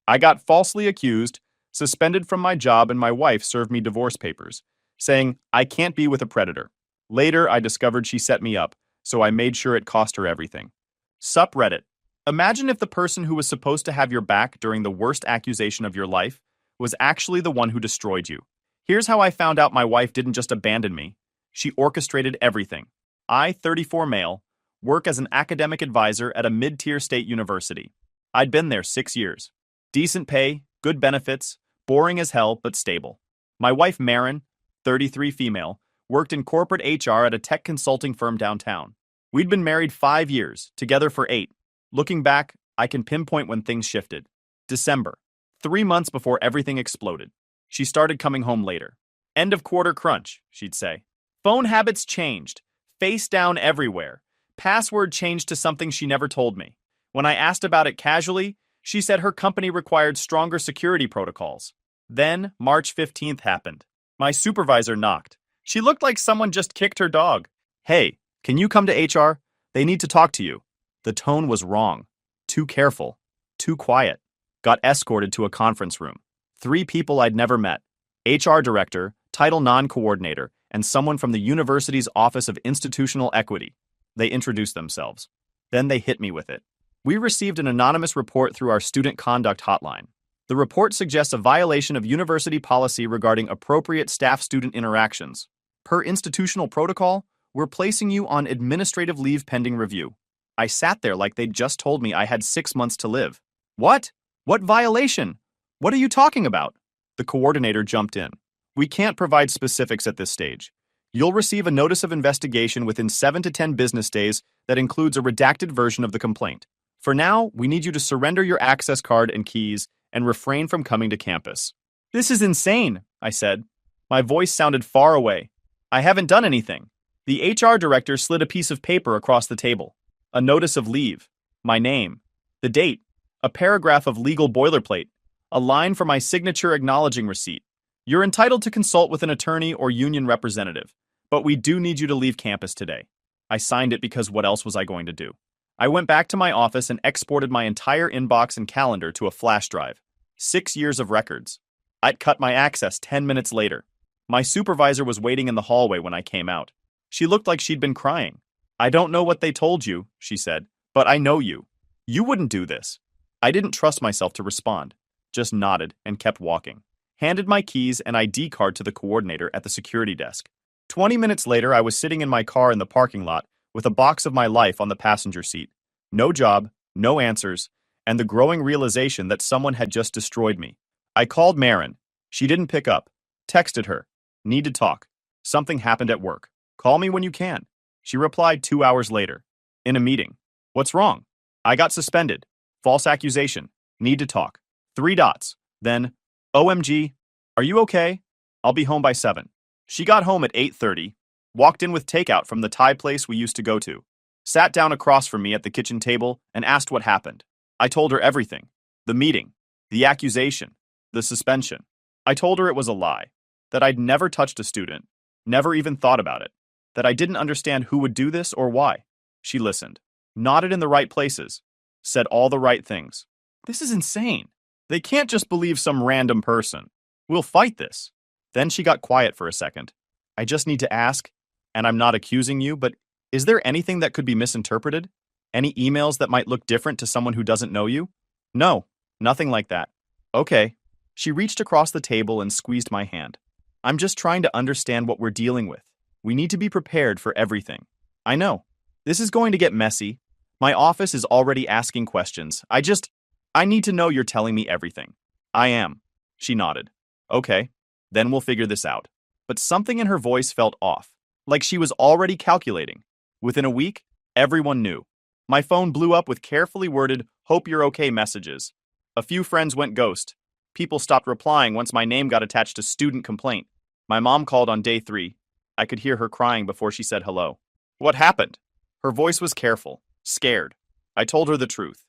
I got falsely accused, suspended from my job, and my wife served me divorce papers, saying I can't be with a predator. Later, I discovered she set me up, so I made sure it cost her everything. Sup Reddit. Imagine if the person who was supposed to have your back during the worst accusation of your life was actually the one who destroyed you. Here's how I found out my wife didn't just abandon me. She orchestrated everything. I, 34 male, work as an academic advisor at a mid-tier state university. I'd been there 6 years. Decent pay, good benefits, boring as hell, but stable. My wife, Marin, 33 female, worked in corporate HR at a tech consulting firm downtown. We'd been married 5 years, together for 8. Looking back, I can pinpoint when things shifted. December, 3 months before everything exploded. She started coming home later. End of quarter crunch, she'd say. Phone habits changed. Face down everywhere. Password changed to something she never told me. When I asked about it casually, she said her company required stronger security protocols. Then, March 15th happened. My supervisor knocked. She looked like someone just kicked her dog. Hey, can you come to HR? They need to talk to you. The tone was wrong. Too careful. Too quiet. Got escorted to a conference room. 3 people I'd never met. HR director, title non-coordinator, and someone from the university's Office of Institutional Equity. They introduced themselves. Then they hit me with it. We received an anonymous report through our student conduct hotline. The report suggests a violation of university policy regarding appropriate staff-student interactions. Per institutional protocol, we're placing you on administrative leave pending review. I sat there like they'd just told me I had 6 months to live. What? What violation? What are you talking about? The coordinator jumped in. We can't provide specifics at this stage. You'll receive a notice of investigation within 7 to 10 business days that includes a redacted version of the complaint. For now, we need you to surrender your access card and keys and refrain from coming to campus. This is insane, I said. My voice sounded far away. I haven't done anything. The HR director slid a piece of paper across the table. A notice of leave. My name. The date. A paragraph of legal boilerplate. A line for my signature acknowledging receipt. You're entitled to consult with an attorney or union representative, but we do need you to leave campus today. I signed it because what else was I going to do? I went back to my office and exported my entire inbox and calendar to a flash drive. 6 years of records. I'd cut my access 10 minutes later. My supervisor was waiting in the hallway when I came out. She looked like she'd been crying. I don't know what they told you, she said, but I know you. You wouldn't do this. I didn't trust myself to respond. Just nodded and kept walking. Handed my keys and ID card to the coordinator at the security desk. 20 minutes later, I was sitting in my car in the parking lot with a box of my life on the passenger seat. No job, no answers, and the growing realization that someone had just destroyed me. I called Marin. She didn't pick up. Texted her. Need to talk. Something happened at work. Call me when you can. She replied 2 hours later. In a meeting. What's wrong? I got suspended. False accusation. Need to talk. 3 dots. Then, OMG, are you okay? I'll be home by 7. She got home at 8:30, walked in with takeout from the Thai place we used to go to, sat down across from me at the kitchen table and asked what happened. I told her everything. The meeting, the accusation, the suspension. I told her it was a lie, that I'd never touched a student, never even thought about it, that I didn't understand who would do this or why. She listened, nodded in the right places, said all the right things. This is insane. They can't just believe some random person. We'll fight this. Then she got quiet for a second. I just need to ask, and I'm not accusing you, but is there anything that could be misinterpreted? Any emails that might look different to someone who doesn't know you? No, nothing like that. Okay. She reached across the table and squeezed my hand. I'm just trying to understand what we're dealing with. We need to be prepared for everything. I know. This is going to get messy. My office is already asking questions. I need to know you're telling me everything. I am. She nodded. Okay. Then we'll figure this out. But something in her voice felt off, like she was already calculating. Within a week, everyone knew. My phone blew up with carefully worded, "Hope you're okay" messages. A few friends went ghost. People stopped replying once my name got attached to student complaint. My mom called on day 3. I could hear her crying before she said hello. What happened? Her voice was careful, scared. I told her the truth.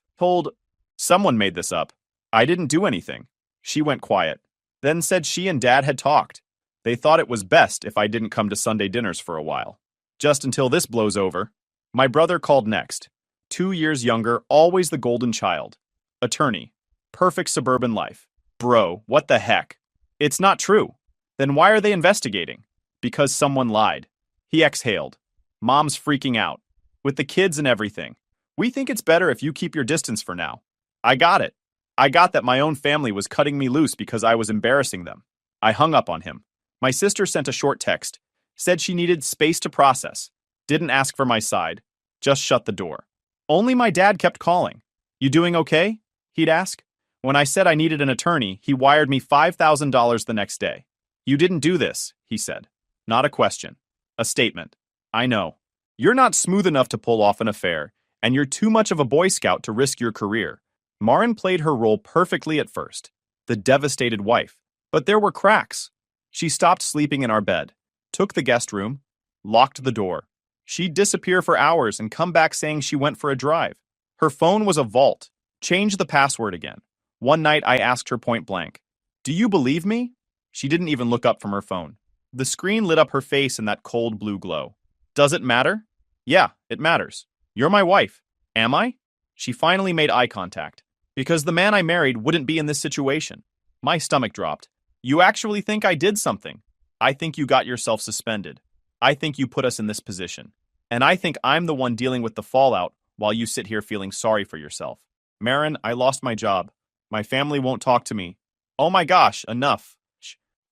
Someone made this up. I didn't do anything. She went quiet. Then said she and Dad had talked. They thought it was best if I didn't come to Sunday dinners for a while. Just until this blows over. My brother called next. 2 years younger, always the golden child. Attorney. Perfect suburban life. Bro, what the heck? It's not true. Then why are they investigating? Because someone lied. He exhaled. Mom's freaking out. With the kids and everything. We think it's better if you keep your distance for now. I got it. I got that my own family was cutting me loose because I was embarrassing them. I hung up on him. My sister sent a short text. Said she needed space to process. Didn't ask for my side. Just shut the door. Only my dad kept calling. You doing okay? He'd ask. When I said I needed an attorney, he wired me $5,000 the next day. You didn't do this, he said. Not a question. A statement. I know. You're not smooth enough to pull off an affair, and you're too much of a Boy Scout to risk your career. Marin played her role perfectly at first. The devastated wife. But there were cracks. She stopped sleeping in our bed, took the guest room, locked the door. She'd disappear for hours and come back saying she went for a drive. Her phone was a vault. Change the password again. One night I asked her point blank, "Do you believe me?" She didn't even look up from her phone. The screen lit up her face in that cold blue glow. Does it matter? Yeah, it matters. You're my wife. Am I? She finally made eye contact. Because the man I married wouldn't be in this situation. My stomach dropped. You actually think I did something? I think you got yourself suspended. I think you put us in this position. And I think I'm the one dealing with the fallout while you sit here feeling sorry for yourself. Marin, I lost my job. My family won't talk to me. Oh my gosh, enough.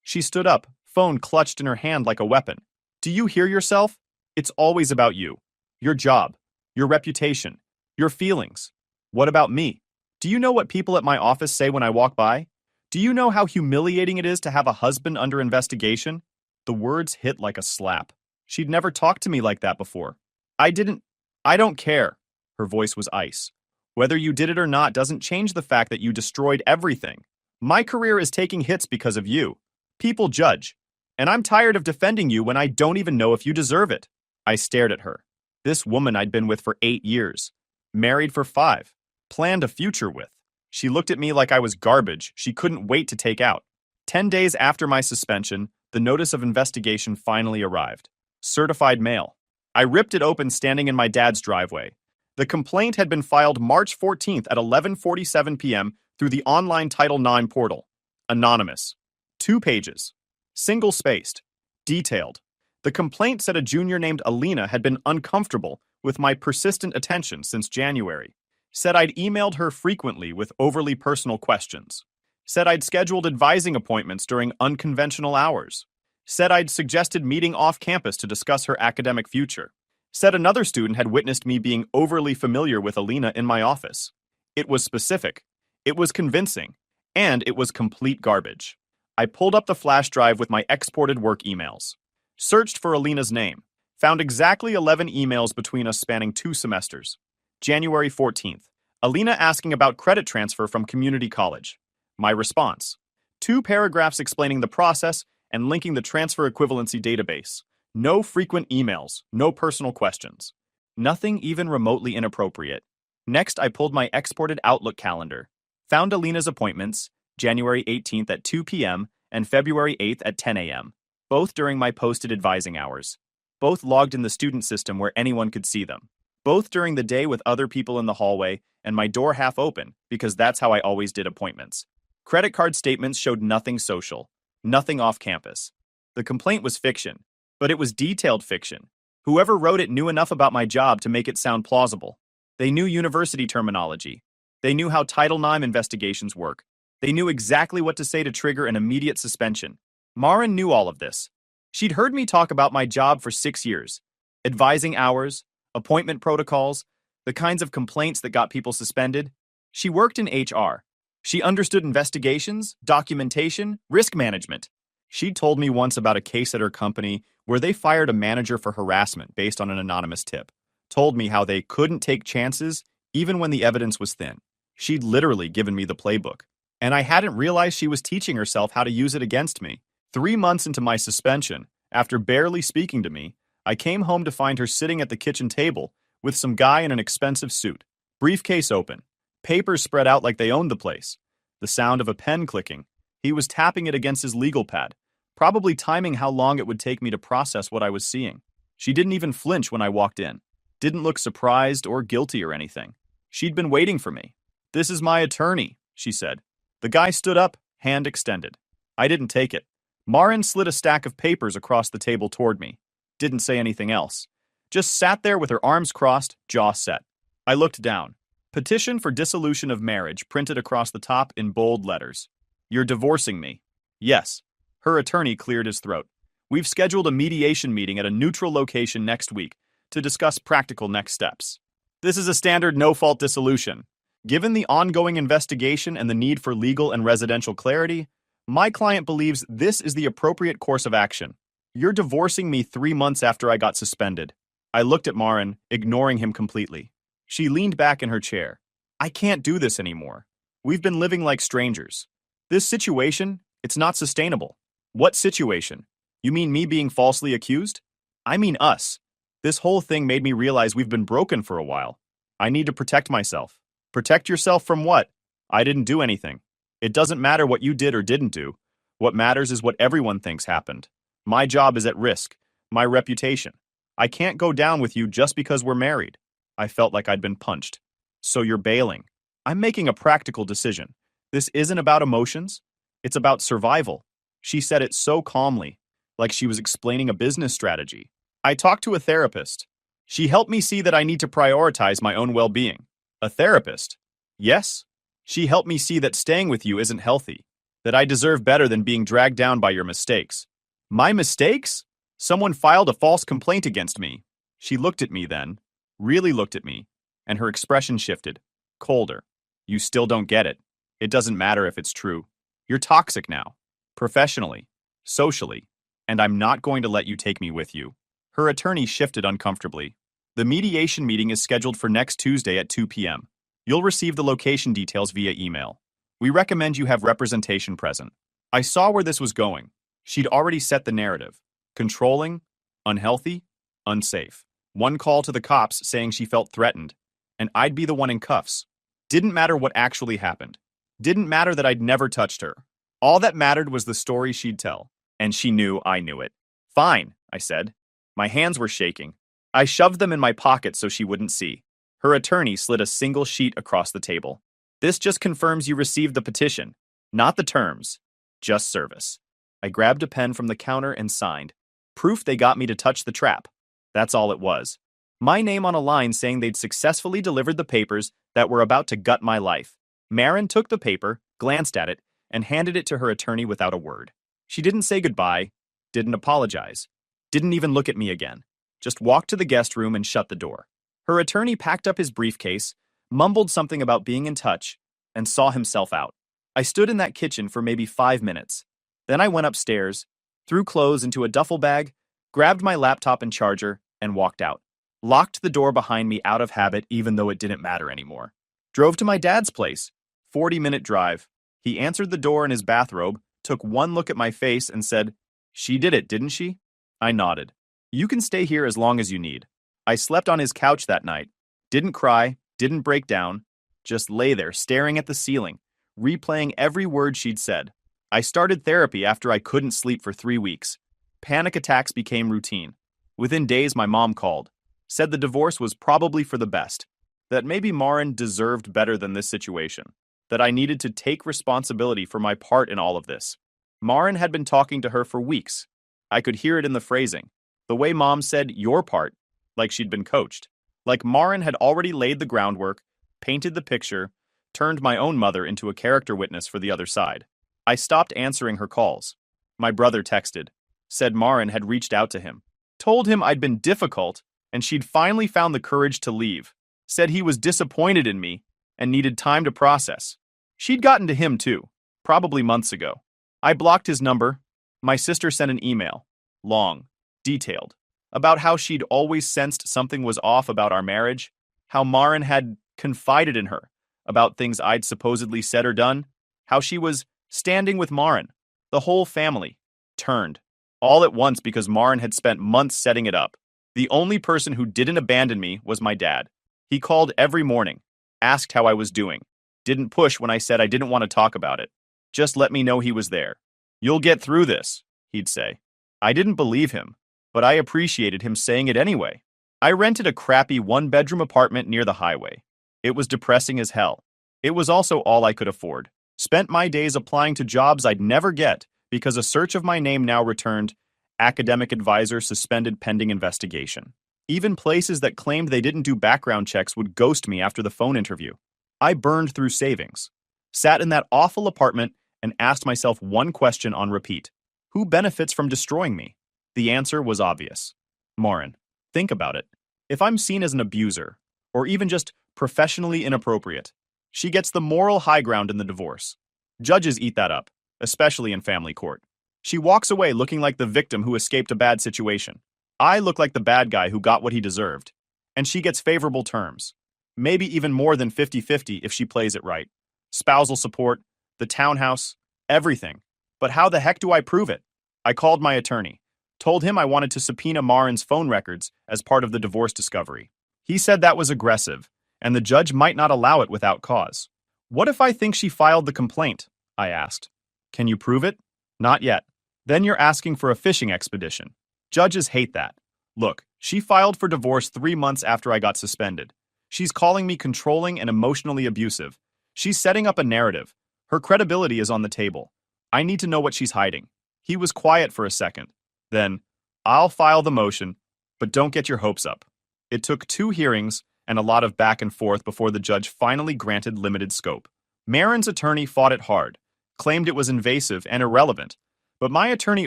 She stood up, phone clutched in her hand like a weapon. Do you hear yourself? It's always about you. Your job. Your reputation. Your feelings. What about me? Do you know what people at my office say when I walk by? Do you know how humiliating it is to have a husband under investigation? The words hit like a slap. She'd never talked to me like that before. I don't care. Her voice was ice. Whether you did it or not doesn't change the fact that you destroyed everything. My career is taking hits because of you. People judge. And I'm tired of defending you when I don't even know if you deserve it. I stared at her. This woman I'd been with for 8 years. Married for 5. Planned a future with. She looked at me like I was garbage she couldn't wait to take out. 10 days after my suspension, the notice of investigation finally arrived. Certified mail. I ripped it open standing in my dad's driveway. The complaint had been filed March 14th at 11:47 p.m. through the online Title IX portal. Anonymous. 2 pages. Single-spaced. Detailed. The complaint said a junior named Alina had been uncomfortable with my persistent attention since January. Said I'd emailed her frequently with overly personal questions. Said I'd scheduled advising appointments during unconventional hours. Said I'd suggested meeting off campus to discuss her academic future. Said another student had witnessed me being overly familiar with Alina in my office. It was specific. It was convincing. And it was complete garbage. I pulled up the flash drive with my exported work emails. Searched for Alina's name. Found exactly 11 emails between us spanning 2 semesters. January 14th. Alina asking about credit transfer from community college. My response. 2 paragraphs explaining the process and linking the transfer equivalency database. No frequent emails, no personal questions. Nothing even remotely inappropriate. Next, I pulled my exported Outlook calendar. Found Alina's appointments, January 18th at 2 p.m. and February 8th at 10 a.m., both during my posted advising hours. Both logged in the student system where anyone could see them. Both during the day with other people in the hallway and my door half open because that's how I always did appointments. Credit card statements showed nothing social, nothing off campus. The complaint was fiction, but it was detailed fiction. Whoever wrote it knew enough about my job to make it sound plausible. They knew university terminology. They knew how Title IX investigations work. They knew exactly what to say to trigger an immediate suspension. Marin knew all of this. She'd heard me talk about my job for 6 years. Advising hours, appointment protocols, the kinds of complaints that got people suspended. She worked in HR. She understood investigations, documentation, risk management. She told me once about a case at her company where they fired a manager for harassment based on an anonymous tip. Told me how they couldn't take chances even when the evidence was thin. She'd literally given me the playbook. And I hadn't realized she was teaching herself how to use it against me. 3 months into my suspension, after barely speaking to me, I came home to find her sitting at the kitchen table with some guy in an expensive suit. Briefcase open. Papers spread out like they owned the place. The sound of a pen clicking. He was tapping it against his legal pad, probably timing how long it would take me to process what I was seeing. She didn't even flinch when I walked in. Didn't look surprised or guilty or anything. She'd been waiting for me. "This is my attorney," she said. The guy stood up, hand extended. I didn't take it. Marin slid a stack of papers across the table toward me. Didn't say anything else. Just sat there with her arms crossed, jaw set. I looked down. Petition for dissolution of marriage printed across the top in bold letters. You're divorcing me. Yes. Her attorney cleared his throat. We've scheduled a mediation meeting at a neutral location next week to discuss practical next steps. This is a standard no-fault dissolution. Given the ongoing investigation and the need for legal and residential clarity, my client believes this is the appropriate course of action. You're divorcing me 3 months after I got suspended. I looked at Marin, ignoring him completely. She leaned back in her chair. I can't do this anymore. We've been living like strangers. This situation, it's not sustainable. What situation? You mean me being falsely accused? I mean us. This whole thing made me realize we've been broken for a while. I need to protect myself. Protect yourself from what? I didn't do anything. It doesn't matter what you did or didn't do. What matters is what everyone thinks happened. My job is at risk. My reputation. I can't go down with you just because we're married. I felt like I'd been punched. So you're bailing. I'm making a practical decision. This isn't about emotions. It's about survival. She said it so calmly, like she was explaining a business strategy. I talked to a therapist. She helped me see that I need to prioritize my own well-being. A therapist? Yes. She helped me see that staying with you isn't healthy, that I deserve better than being dragged down by your mistakes. My mistakes? Someone filed a false complaint against me. She looked at me then, really looked at me, and her expression shifted, colder. You still don't get it. It doesn't matter if it's true. You're toxic now, professionally, socially, and I'm not going to let you take me with you. Her attorney shifted uncomfortably. The mediation meeting is scheduled for next Tuesday at 2 p.m. You'll receive the location details via email. We recommend you have representation present. I saw where this was going. She'd already set the narrative. Controlling, unhealthy, unsafe. One call to the cops saying she felt threatened, and I'd be the one in cuffs. Didn't matter what actually happened. Didn't matter that I'd never touched her. All that mattered was the story she'd tell, and she knew I knew it. Fine, I said. My hands were shaking. I shoved them in my pocket so she wouldn't see. Her attorney slid a single sheet across the table. This just confirms you received the petition, not the terms, just service. I grabbed a pen from the counter and signed. Proof they got me to touch the trap. That's all it was. My name on a line saying they'd successfully delivered the papers that were about to gut my life. Marin took the paper, glanced at it, and handed it to her attorney without a word. She didn't say goodbye, didn't apologize, didn't even look at me again. Just walked to the guest room and shut the door. Her attorney packed up his briefcase, mumbled something about being in touch, and saw himself out. I stood in that kitchen for maybe 5 minutes. Then I went upstairs, threw clothes into a duffel bag, grabbed my laptop and charger, and walked out. Locked the door behind me out of habit even though it didn't matter anymore. Drove to my dad's place. 40-minute drive. He answered the door in his bathrobe, took one look at my face and said, "She did it, didn't she?" I nodded. "You can stay here as long as you need." I slept on his couch that night. Didn't cry, didn't break down. Just lay there staring at the ceiling, replaying every word she'd said. I started therapy after I couldn't sleep for 3 weeks. Panic attacks became routine. Within days, my mom called. Said the divorce was probably for the best. That maybe Marin deserved better than this situation. That I needed to take responsibility for my part in all of this. Marin had been talking to her for weeks. I could hear it in the phrasing. The way Mom said, "your part," like she'd been coached. Like Marin had already laid the groundwork, painted the picture, turned my own mother into a character witness for the other side. I stopped answering her calls. My brother texted. Said Marin had reached out to him. Told him I'd been difficult, and she'd finally found the courage to leave. Said he was disappointed in me and needed time to process. She'd gotten to him too, probably months ago. I blocked his number. My sister sent an email, long, detailed, about how she'd always sensed something was off about our marriage, how Marin had confided in her about things I'd supposedly said or done, how she was standing with Marin, the whole family, turned, all at once because Marin had spent months setting it up. The only person who didn't abandon me was my dad. He called every morning, asked how I was doing, didn't push when I said I didn't want to talk about it, just let me know he was there. "You'll get through this," he'd say. I didn't believe him, but I appreciated him saying it anyway. I rented a crappy one-bedroom apartment near the highway. It was depressing as hell. It was also all I could afford. Spent my days applying to jobs I'd never get because a search of my name now returned academic advisor suspended pending investigation. Even places that claimed they didn't do background checks would ghost me after the phone interview. I burned through savings, sat in that awful apartment, and asked myself one question on repeat. Who benefits from destroying me? The answer was obvious. Marin. Think about it. If I'm seen as an abuser, or even just professionally inappropriate, she gets the moral high ground in the divorce. Judges eat that up, especially in family court. She walks away looking like the victim who escaped a bad situation. I look like the bad guy who got what he deserved. And she gets favorable terms. Maybe even more than 50-50 if she plays it right. Spousal support, the townhouse, everything. But how the heck do I prove it? I called my attorney, told him I wanted to subpoena Marin's phone records as part of the divorce discovery. He said that was aggressive, and the judge might not allow it without cause. What if I think she filed the complaint? I asked. Can you prove it? Not yet. Then you're asking for a fishing expedition. Judges hate that. Look, she filed for divorce 3 months after I got suspended. She's calling me controlling and emotionally abusive. She's setting up a narrative. Her credibility is on the table. I need to know what she's hiding. He was quiet for a second. Then, I'll file the motion, but don't get your hopes up. It took 2 hearings and a lot of back and forth before the judge finally granted limited scope. Marin's attorney fought it hard, claimed it was invasive and irrelevant, but my attorney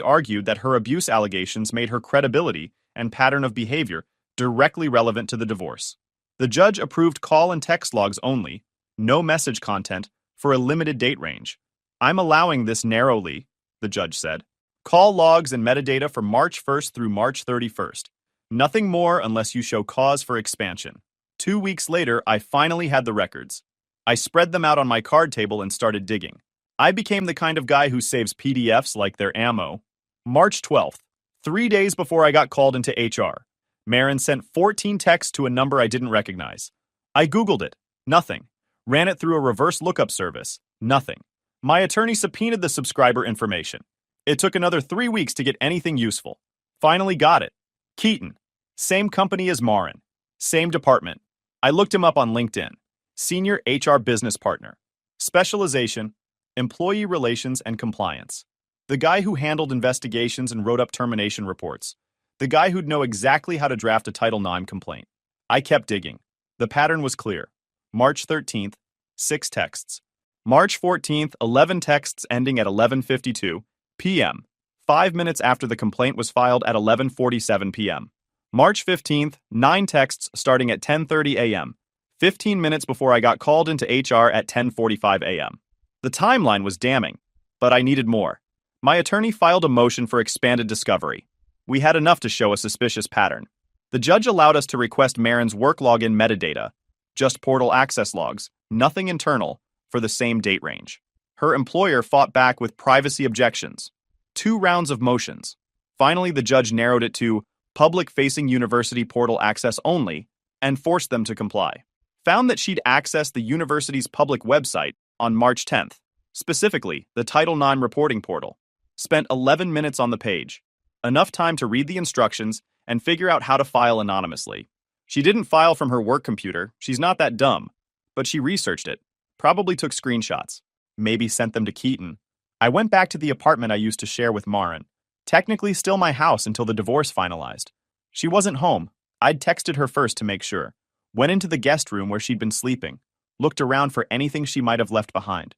argued that her abuse allegations made her credibility and pattern of behavior directly relevant to the divorce. The judge approved call and text logs only, no message content, for a limited date range. I'm allowing this narrowly, the judge said. Call logs and metadata from March 1st through March 31st. Nothing more unless you show cause for expansion. 2 weeks later, I finally had the records. I spread them out on my card table and started digging. I became the kind of guy who saves PDFs like their ammo. March 12th, 3 days before I got called into HR. Marin sent 14 texts to a number I didn't recognize. I Googled it. Nothing. Ran it through a reverse lookup service. Nothing. My attorney subpoenaed the subscriber information. It took another 3 weeks to get anything useful. Finally got it. Keaton. Same company as Marin. Same department. I looked him up on LinkedIn. Senior HR business partner. Specialization, employee relations and compliance. The guy who handled investigations and wrote up termination reports. The guy who'd know exactly how to draft a Title IX complaint. I kept digging. The pattern was clear. March 13th, 6 texts. March 14th, 11 texts ending at 11:52 p.m., 5 minutes after the complaint was filed at 11:47 p.m. March 15th, 9 texts starting at 10:30 a.m., 15 minutes before I got called into HR at 10:45 a.m. The timeline was damning, but I needed more. My attorney filed a motion for expanded discovery. We had enough to show a suspicious pattern. The judge allowed us to request Marin's work login metadata, just portal access logs, nothing internal, for the same date range. Her employer fought back with privacy objections. 2 rounds of motions. Finally, the judge narrowed it to public-facing university portal access only and forced them to comply. Found that she'd accessed the university's public website on March 10th, specifically the Title IX reporting portal. Spent 11 minutes on the page. Enough time to read the instructions and figure out how to file anonymously. She didn't file from her work computer, she's not that dumb, but she researched it. Probably took screenshots. Maybe sent them to Keaton. I went back to the apartment I used to share with Marin. Technically still my house until the divorce finalized. She wasn't home. I'd texted her first to make sure. Went into the guest room where she'd been sleeping. Looked around for anything she might have left behind.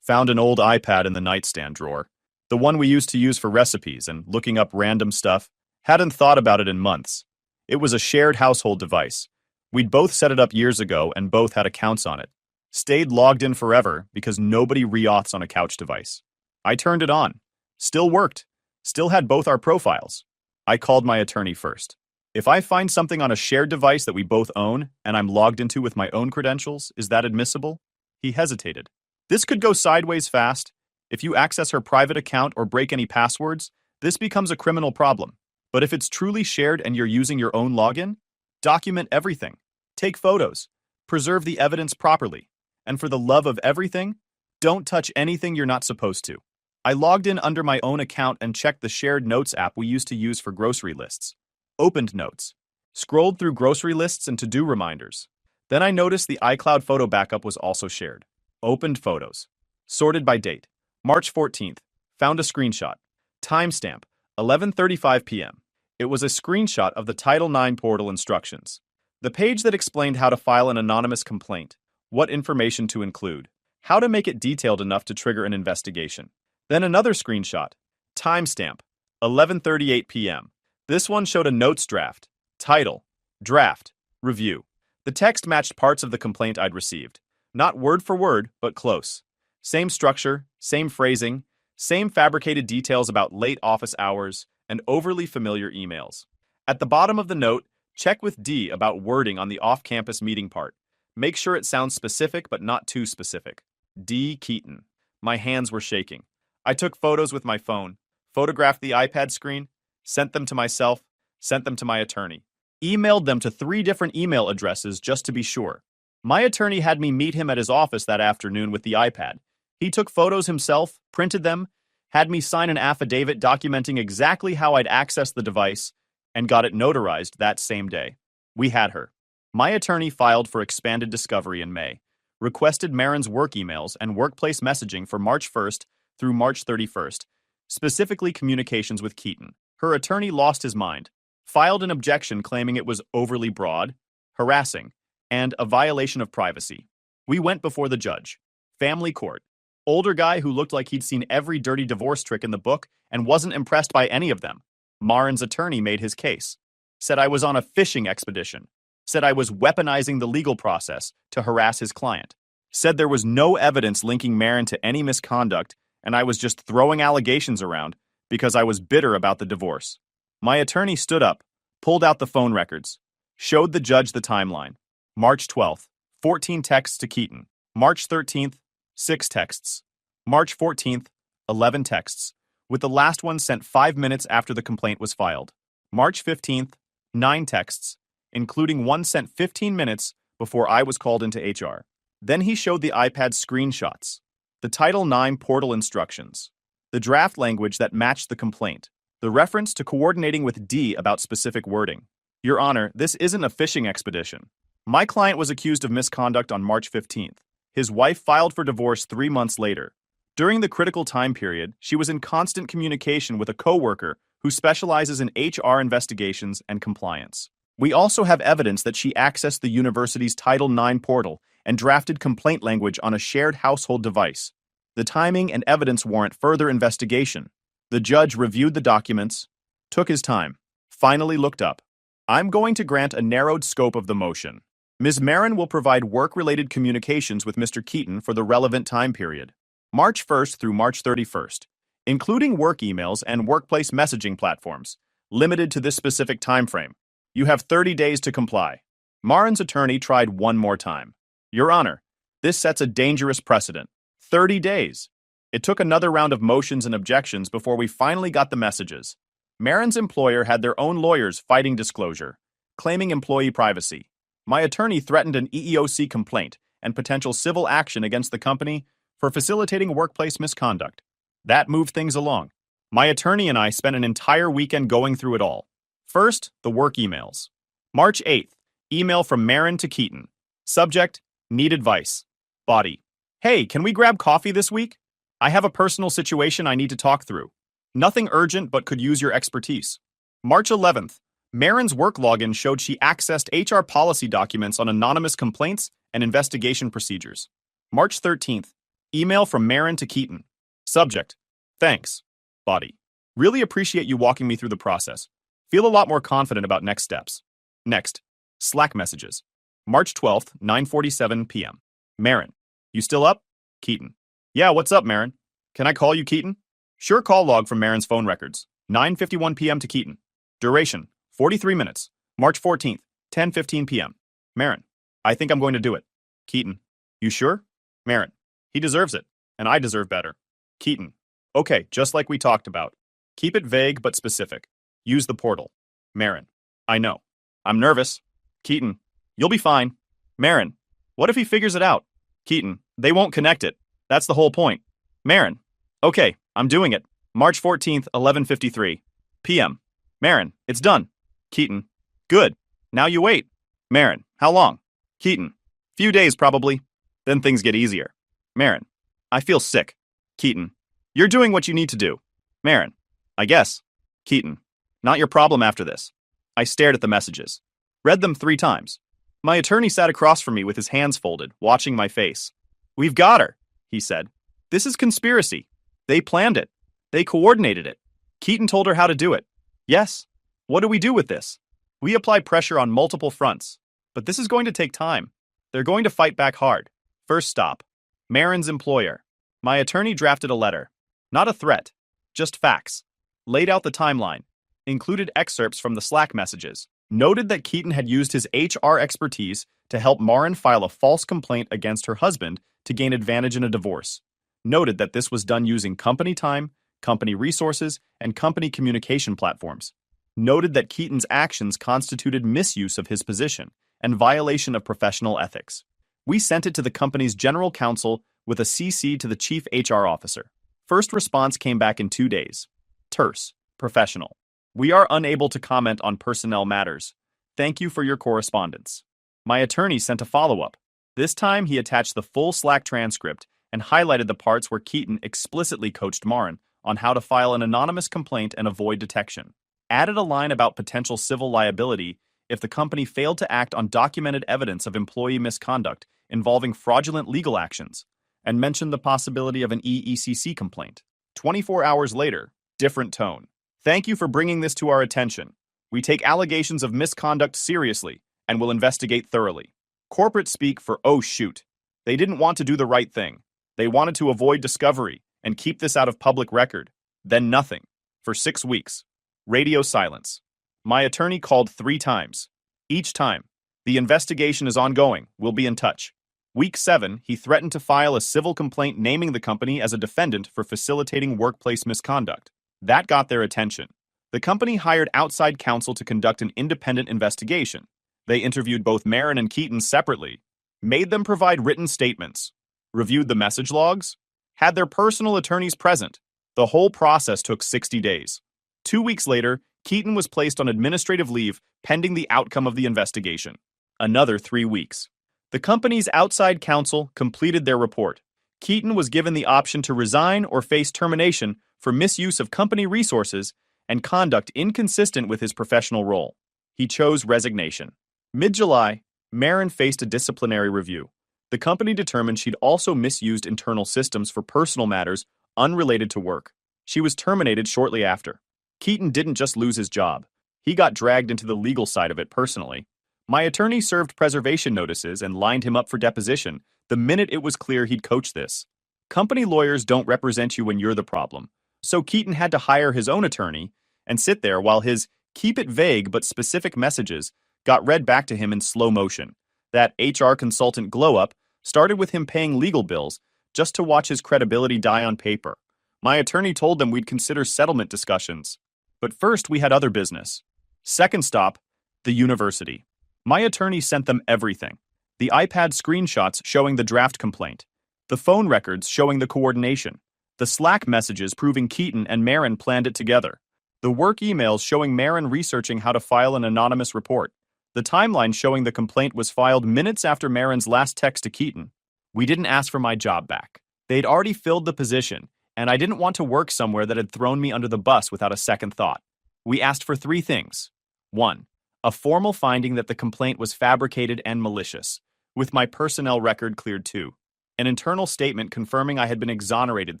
Found an old iPad in the nightstand drawer. The one we used to use for recipes and looking up random stuff. Hadn't thought about it in months. It was a shared household device. We'd both set it up years ago and both had accounts on it. Stayed logged in forever because nobody re-auths on a couch device. I turned it on. Still worked. Still had both our profiles. I called my attorney first. If I find something on a shared device that we both own and I'm logged into with my own credentials, is that admissible? He hesitated. This could go sideways fast. If you access her private account or break any passwords, this becomes a criminal problem. But if it's truly shared and you're using your own login, document everything. Take photos. Preserve the evidence properly. And for the love of everything, don't touch anything you're not supposed to. I logged in under my own account and checked the shared notes app we used to use for grocery lists. Opened notes. Scrolled through grocery lists and to-do reminders. Then I noticed the iCloud photo backup was also shared. Opened photos. Sorted by date. March 14th. Found a screenshot. Timestamp. 11:35 p.m. It was a screenshot of the Title IX portal instructions. The page that explained how to file an anonymous complaint, what information to include, how to make it detailed enough to trigger an investigation. Then another screenshot. Timestamp. 11:38 p.m. This one showed a notes draft. Title. Draft. Review. The text matched parts of the complaint I'd received. Not word for word, but close. Same structure, same phrasing, same fabricated details about late office hours, and overly familiar emails. At the bottom of the note, check with D about wording on the off-campus meeting part. Make sure it sounds specific but not too specific. D. Keaton. My hands were shaking. I took photos with my phone, photographed the iPad screen, sent them to myself, sent them to my attorney. Emailed them to 3 different email addresses just to be sure. My attorney had me meet him at his office that afternoon with the iPad. He took photos himself, printed them, had me sign an affidavit documenting exactly how I'd accessed the device, and got it notarized that same day. We had her. My attorney filed for expanded discovery in May, requested Marin's work emails and workplace messaging for March 1st through March 31st, specifically communications with Keaton. Her attorney lost his mind, filed an objection claiming it was overly broad, harassing, and a violation of privacy. We went before the judge. Family court. Older guy who looked like he'd seen every dirty divorce trick in the book and wasn't impressed by any of them. Marin's attorney made his case. Said I was on a fishing expedition. Said I was weaponizing the legal process to harass his client. Said there was no evidence linking Marin to any misconduct and I was just throwing allegations around because I was bitter about the divorce. My attorney stood up, pulled out the phone records, showed the judge the timeline. March 12th, 14 texts to Keaton. March 13th, 6 texts. March 14th, 11 texts, with the last one sent 5 minutes after the complaint was filed. March 15th, 9 texts, including one sent 15 minutes before I was called into HR. Then he showed the iPad screenshots, the Title IX portal instructions, the draft language that matched the complaint, the reference to coordinating with D about specific wording. Your Honor, this isn't a fishing expedition. My client was accused of misconduct on March 15th. His wife filed for divorce 3 months later. During the critical time period, she was in constant communication with a coworker who specializes in HR investigations and compliance. We also have evidence that she accessed the university's Title IX portal and drafted complaint language on a shared household device. The timing and evidence warrant further investigation. The judge reviewed the documents, took his time, finally looked up. I'm going to grant a narrowed scope of the motion. Ms. Marin will provide work-related communications with Mr. Keaton for the relevant time period, March 1st through March 31st, including work emails and workplace messaging platforms, limited to this specific time frame. You have 30 days to comply. Marin's attorney tried one more time. Your Honor, this sets a dangerous precedent. 30 days. It took another round of motions and objections before we finally got the messages. Marin's employer had their own lawyers fighting disclosure, claiming employee privacy. My attorney threatened an EEOC complaint and potential civil action against the company for facilitating workplace misconduct. That moved things along. My attorney and I spent an entire weekend going through it all. First, the work emails. March 8th, email from Marin to Keaton. Subject, need advice. Body, hey, can we grab coffee this week? I have a personal situation I need to talk through. Nothing urgent but could use your expertise. March 11th, Marin's work login showed she accessed HR policy documents on anonymous complaints and investigation procedures. March 13th, email from Marin to Keaton. Subject, thanks. Body, really appreciate you walking me through the process. Feel a lot more confident about next steps. Next, Slack messages. March 12th, 9:47 p.m. Marin, you still up? Keaton, yeah, what's up, Marin? Can I call you Keaton? Sure. Call log from Marin's phone records. 9:51 p.m. to Keaton. Duration, 43 minutes. March 14th, 10:15 p.m. Marin, I think I'm going to do it. Keaton, you sure? Marin, he deserves it, and I deserve better. Keaton, okay, just like we talked about. Keep it vague but specific. Use the portal. Marin, I know. I'm nervous. Keaton, you'll be fine. Marin, what if he figures it out? Keaton, they won't connect it. That's the whole point. Marin, okay, I'm doing it. March 14th, 11:53 p.m. Marin, it's done. Keaton, good. Now you wait. Marin, how long? Keaton, few days probably. Then things get easier. Marin, I feel sick. Keaton, you're doing what you need to do. Marin, I guess. Keaton, not your problem after this. I stared at the messages. Read them 3 times. My attorney sat across from me with his hands folded, watching my face. We've got her, he said. This is conspiracy. They planned it. They coordinated it. Keaton told her how to do it. Yes. What do we do with this? We apply pressure on multiple fronts. But this is going to take time. They're going to fight back hard. First stop. Marin's employer. My attorney drafted a letter. Not a threat. Just facts. Laid out the timeline. Included excerpts from the Slack messages. Noted that Keaton had used his HR expertise to help Marin file a false complaint against her husband to gain advantage in a divorce. Noted that this was done using company time, company resources, and company communication platforms. Noted that Keaton's actions constituted misuse of his position and violation of professional ethics. We sent it to the company's general counsel with a CC to the chief HR officer. First response came back in 2 days. Terse, professional. We are unable to comment on personnel matters. Thank you for your correspondence. My attorney sent a follow-up. This time he attached the full Slack transcript and highlighted the parts where Keaton explicitly coached Marin on how to file an anonymous complaint and avoid detection. Added a line about potential civil liability if the company failed to act on documented evidence of employee misconduct involving fraudulent legal actions, and mentioned the possibility of an EECC complaint. 24 hours later, different tone. Thank you for bringing this to our attention. We take allegations of misconduct seriously and will investigate thoroughly. Corporate speak for oh shoot. They didn't want to do the right thing. They wanted to avoid discovery and keep this out of public record. Then nothing. For 6 weeks. Radio silence. My attorney called 3 times. Each time, the investigation is ongoing. We'll be in touch. Week 7, he threatened to file a civil complaint naming the company as a defendant for facilitating workplace misconduct. That got their attention. The company hired outside counsel to conduct an independent investigation. They interviewed both Marin and Keaton separately, made them provide written statements, reviewed the message logs, had their personal attorneys present. The whole process took 60 days. 2 weeks later, Keaton was placed on administrative leave pending the outcome of the investigation. Another 3 weeks. The company's outside counsel completed their report. Keaton was given the option to resign or face termination for misuse of company resources and conduct inconsistent with his professional role. He chose resignation. Mid-July, Marin faced a disciplinary review. The company determined she'd also misused internal systems for personal matters unrelated to work. She was terminated shortly after. Keaton didn't just lose his job. He got dragged into the legal side of it personally. My attorney served preservation notices and lined him up for deposition the minute it was clear he'd coached this. Company lawyers don't represent you when you're the problem. So Keaton had to hire his own attorney and sit there while his keep it vague but specific messages got read back to him in slow motion. That HR consultant glow-up started with him paying legal bills just to watch his credibility die on paper. My attorney told them we'd consider settlement discussions. But first we had other business. Second stop, the university. My attorney sent them everything. The iPad screenshots showing the draft complaint. The phone records showing the coordination. The Slack messages proving Keaton and Marin planned it together. The work emails showing Marin researching how to file an anonymous report. The timeline showing the complaint was filed minutes after Marin's last text to Keaton. We didn't ask for my job back. They'd already filled the position, and I didn't want to work somewhere that had thrown me under the bus without a second thought. We asked for 3 things. 1. A formal finding that the complaint was fabricated and malicious, with my personnel record cleared 2. An internal statement confirming I had been exonerated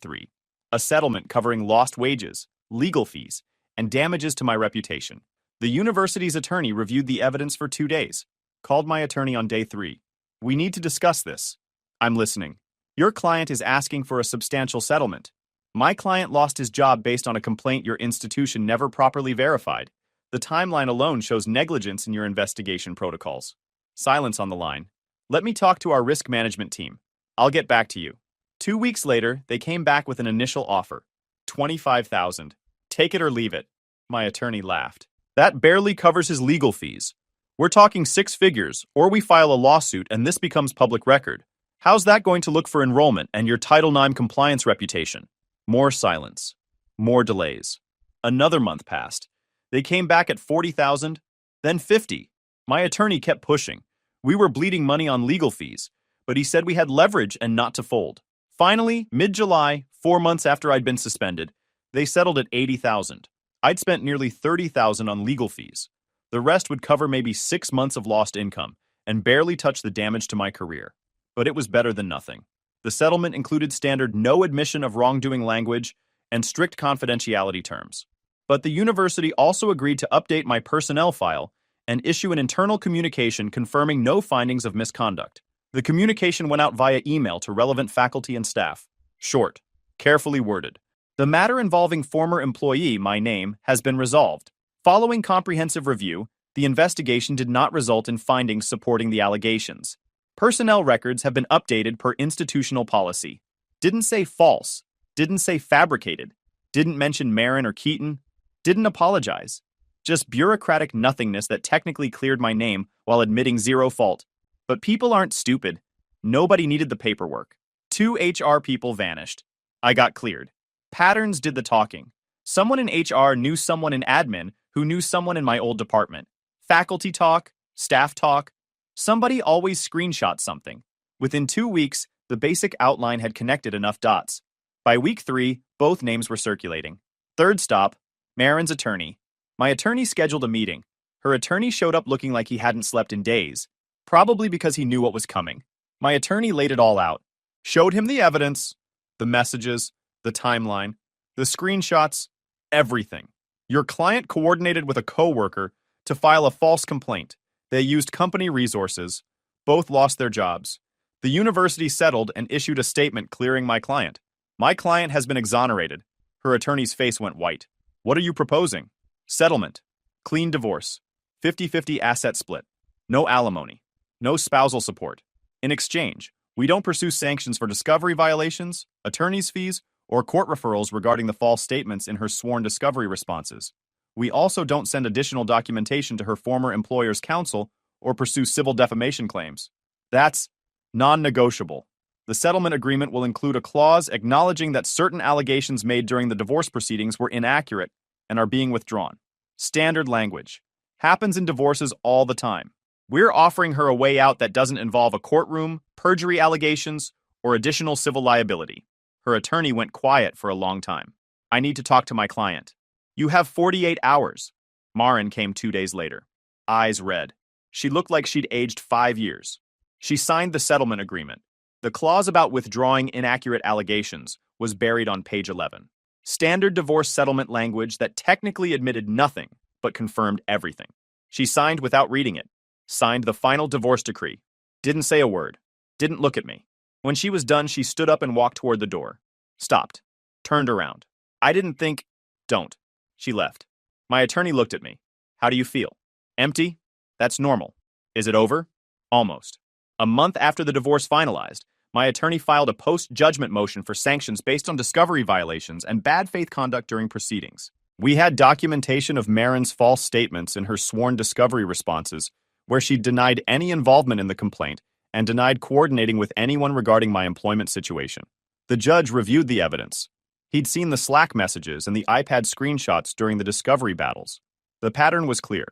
3. A settlement covering lost wages, legal fees, and damages to my reputation. The university's attorney reviewed the evidence for 2 days. Called my attorney on day 3. We need to discuss this. I'm listening. Your client is asking for a substantial settlement. My client lost his job based on a complaint your institution never properly verified. The timeline alone shows negligence in your investigation protocols. Silence on the line. Let me talk to our risk management team. I'll get back to you. 2 weeks later, they came back with an initial offer. $25,000. Take it or leave it. My attorney laughed. That barely covers his legal fees. We're talking 6 figures, or we file a lawsuit and this becomes public record. How's that going to look for enrollment and your Title IX compliance reputation? More silence. More delays. Another month passed. They came back at $40,000, then $50,000. My attorney kept pushing. We were bleeding money on legal fees, but he said we had leverage and not to fold. Finally, mid-July, 4 months after I'd been suspended, they settled at $80,000. I'd spent nearly $30,000 on legal fees. The rest would cover maybe 6 months of lost income and barely touch the damage to my career. But it was better than nothing. The settlement included standard no admission of wrongdoing language and strict confidentiality terms. But the university also agreed to update my personnel file and issue an internal communication confirming no findings of misconduct. The communication went out via email to relevant faculty and staff. Short, carefully worded. The matter involving former employee, my name, has been resolved. Following comprehensive review, the investigation did not result in findings supporting the allegations. Personnel records have been updated per institutional policy. Didn't say false, didn't say fabricated, didn't mention Marin or Keaton, didn't apologize. Just bureaucratic nothingness that technically cleared my name while admitting zero fault. But people aren't stupid. Nobody needed the paperwork. 2 HR people vanished. I got cleared. Patterns did the talking. Someone in HR knew someone in admin who knew someone in my old department. Faculty talk, staff talk. Somebody always screenshot something. Within 2 weeks, the basic outline had connected enough dots. By week 3, both names were circulating. Third stop, Marin's attorney. My attorney scheduled a meeting. Her attorney showed up looking like he hadn't slept in days, probably because he knew what was coming. My attorney laid it all out. Showed him the evidence, the messages, the timeline, the screenshots, everything. Your client coordinated with a coworker to file a false complaint. They used company resources. Both lost their jobs. The university settled and issued a statement clearing my client. My client has been exonerated. Her attorney's face went white. What are you proposing? Settlement. Clean divorce. 50-50 asset split. No alimony. No spousal support. In exchange, we don't pursue sanctions for discovery violations, attorney's fees, or court referrals regarding the false statements in her sworn discovery responses. We also don't send additional documentation to her former employer's counsel or pursue civil defamation claims. That's non-negotiable. The settlement agreement will include a clause acknowledging that certain allegations made during the divorce proceedings were inaccurate and are being withdrawn. Standard language. Happens in divorces all the time. We're offering her a way out that doesn't involve a courtroom, perjury allegations, or additional civil liability. Her attorney went quiet for a long time. I need to talk to my client. You have 48 hours. Marin came 2 days later. Eyes red. She looked like she'd aged 5 years. She signed the settlement agreement. The clause about withdrawing inaccurate allegations was buried on page 11. Standard divorce settlement language that technically admitted nothing but confirmed everything. She signed without reading it. Signed the final divorce decree. Didn't say a word. Didn't look at me. When she was done, she stood up and walked toward the door. Stopped. Turned around. I didn't think, don't. She left. My attorney looked at me. How do you feel? Empty? That's normal. Is it over? Almost. A month after the divorce finalized, my attorney filed a post-judgment motion for sanctions based on discovery violations and bad faith conduct during proceedings. We had documentation of Marin's false statements in her sworn discovery responses, where she denied any involvement in the complaint and denied coordinating with anyone regarding my employment situation. The judge reviewed the evidence. He'd seen the Slack messages and the iPad screenshots during the discovery battles. The pattern was clear.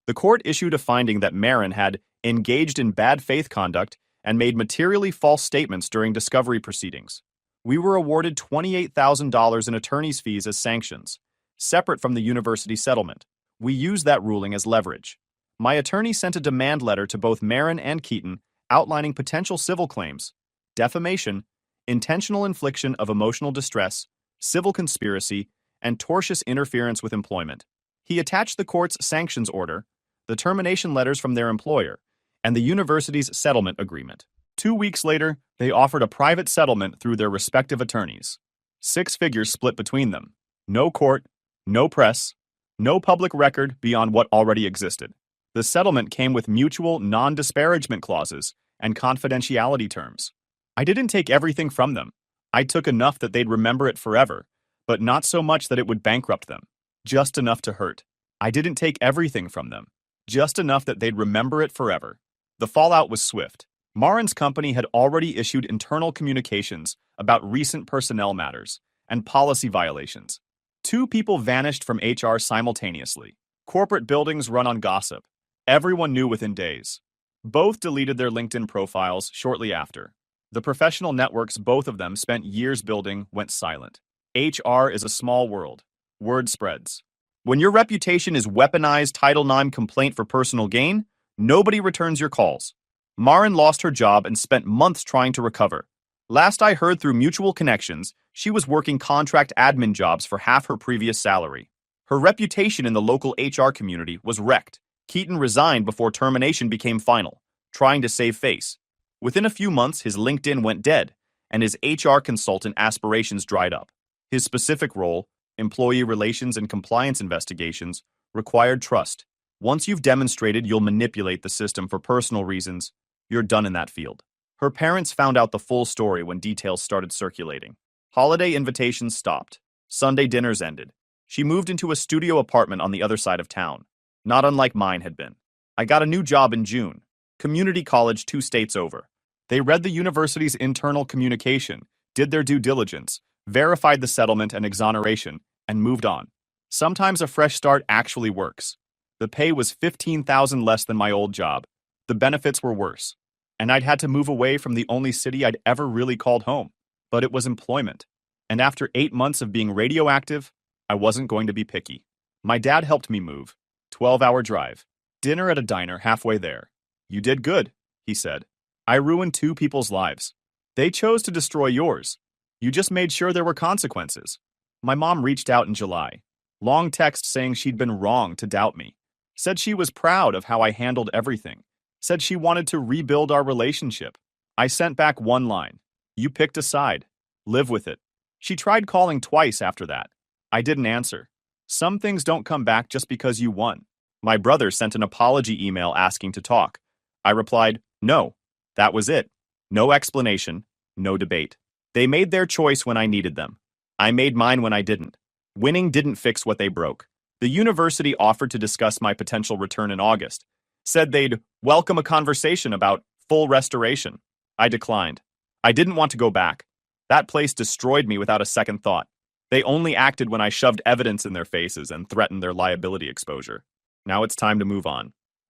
The court issued a finding that Marin had engaged in bad faith conduct and made materially false statements during discovery proceedings. We were awarded $28,000 in attorney's fees as sanctions, separate from the university settlement. We used that ruling as leverage. My attorney sent a demand letter to both Marin and Keaton outlining potential civil claims: defamation, intentional infliction of emotional distress, civil conspiracy, and tortious interference with employment. He attached the court's sanctions order, the termination letters from their employer, and the university's settlement agreement. 2 weeks later, they offered a private settlement through their respective attorneys. 6 figures split between them. No court, no press, no public record beyond what already existed. The settlement came with mutual non-disparagement clauses and confidentiality terms. I didn't take everything from them. I took enough that they'd remember it forever, but not so much that it would bankrupt them. Just enough to hurt. I didn't take everything from them. Just enough that they'd remember it forever. The fallout was swift. Marin's company had already issued internal communications about recent personnel matters and policy violations. 2 people vanished from HR simultaneously. Corporate buildings run on gossip. Everyone knew within days. Both deleted their LinkedIn profiles shortly after. The professional networks both of them spent years building went silent. HR is a small world. Word spreads. When your reputation is weaponized Title IX complaint for personal gain, nobody returns your calls. Marin lost her job and spent months trying to recover. Last I heard through mutual connections, she was working contract admin jobs for half her previous salary. Her reputation in the local HR community was wrecked. Keaton resigned before termination became final, trying to save face. Within a few months, his LinkedIn went dead, and his HR consultant aspirations dried up. His specific role, employee relations and compliance investigations, required trust. Once you've demonstrated you'll manipulate the system for personal reasons, you're done in that field. Her parents found out the full story when details started circulating. Holiday invitations stopped. Sunday dinners ended. She moved into a studio apartment on the other side of town, not unlike mine had been. I got a new job in June. Community college 2 states over. They read the university's internal communication, did their due diligence, verified the settlement and exoneration, and moved on. Sometimes a fresh start actually works. The pay was $15,000 less than my old job. The benefits were worse. And I'd had to move away from the only city I'd ever really called home. But it was employment. And after 8 months of being radioactive, I wasn't going to be picky. My dad helped me move. 12-hour drive. Dinner at a diner halfway there. You did good, he said. I ruined 2 people's lives. They chose to destroy yours. You just made sure there were consequences. My mom reached out in July. Long text saying she'd been wrong to doubt me. Said she was proud of how I handled everything. Said she wanted to rebuild our relationship. I sent back one line. You picked a side. Live with it. She tried calling twice after that. I didn't answer. Some things don't come back just because you won. My brother sent an apology email asking to talk. I replied, no. That was it. No explanation, no debate. They made their choice when I needed them. I made mine when I didn't. Winning didn't fix what they broke. The university offered to discuss my potential return in August. Said they'd welcome a conversation about full restoration. I declined. I didn't want to go back. That place destroyed me without a second thought. They only acted when I shoved evidence in their faces and threatened their liability exposure. Now it's time to move on.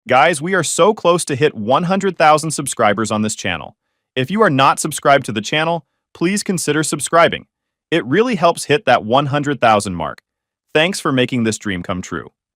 Guys, we are so close to hit 100,000 subscribers on this channel. If you are not subscribed to the channel, please consider subscribing. It really helps hit that 100,000 mark. Thanks for making this dream come true.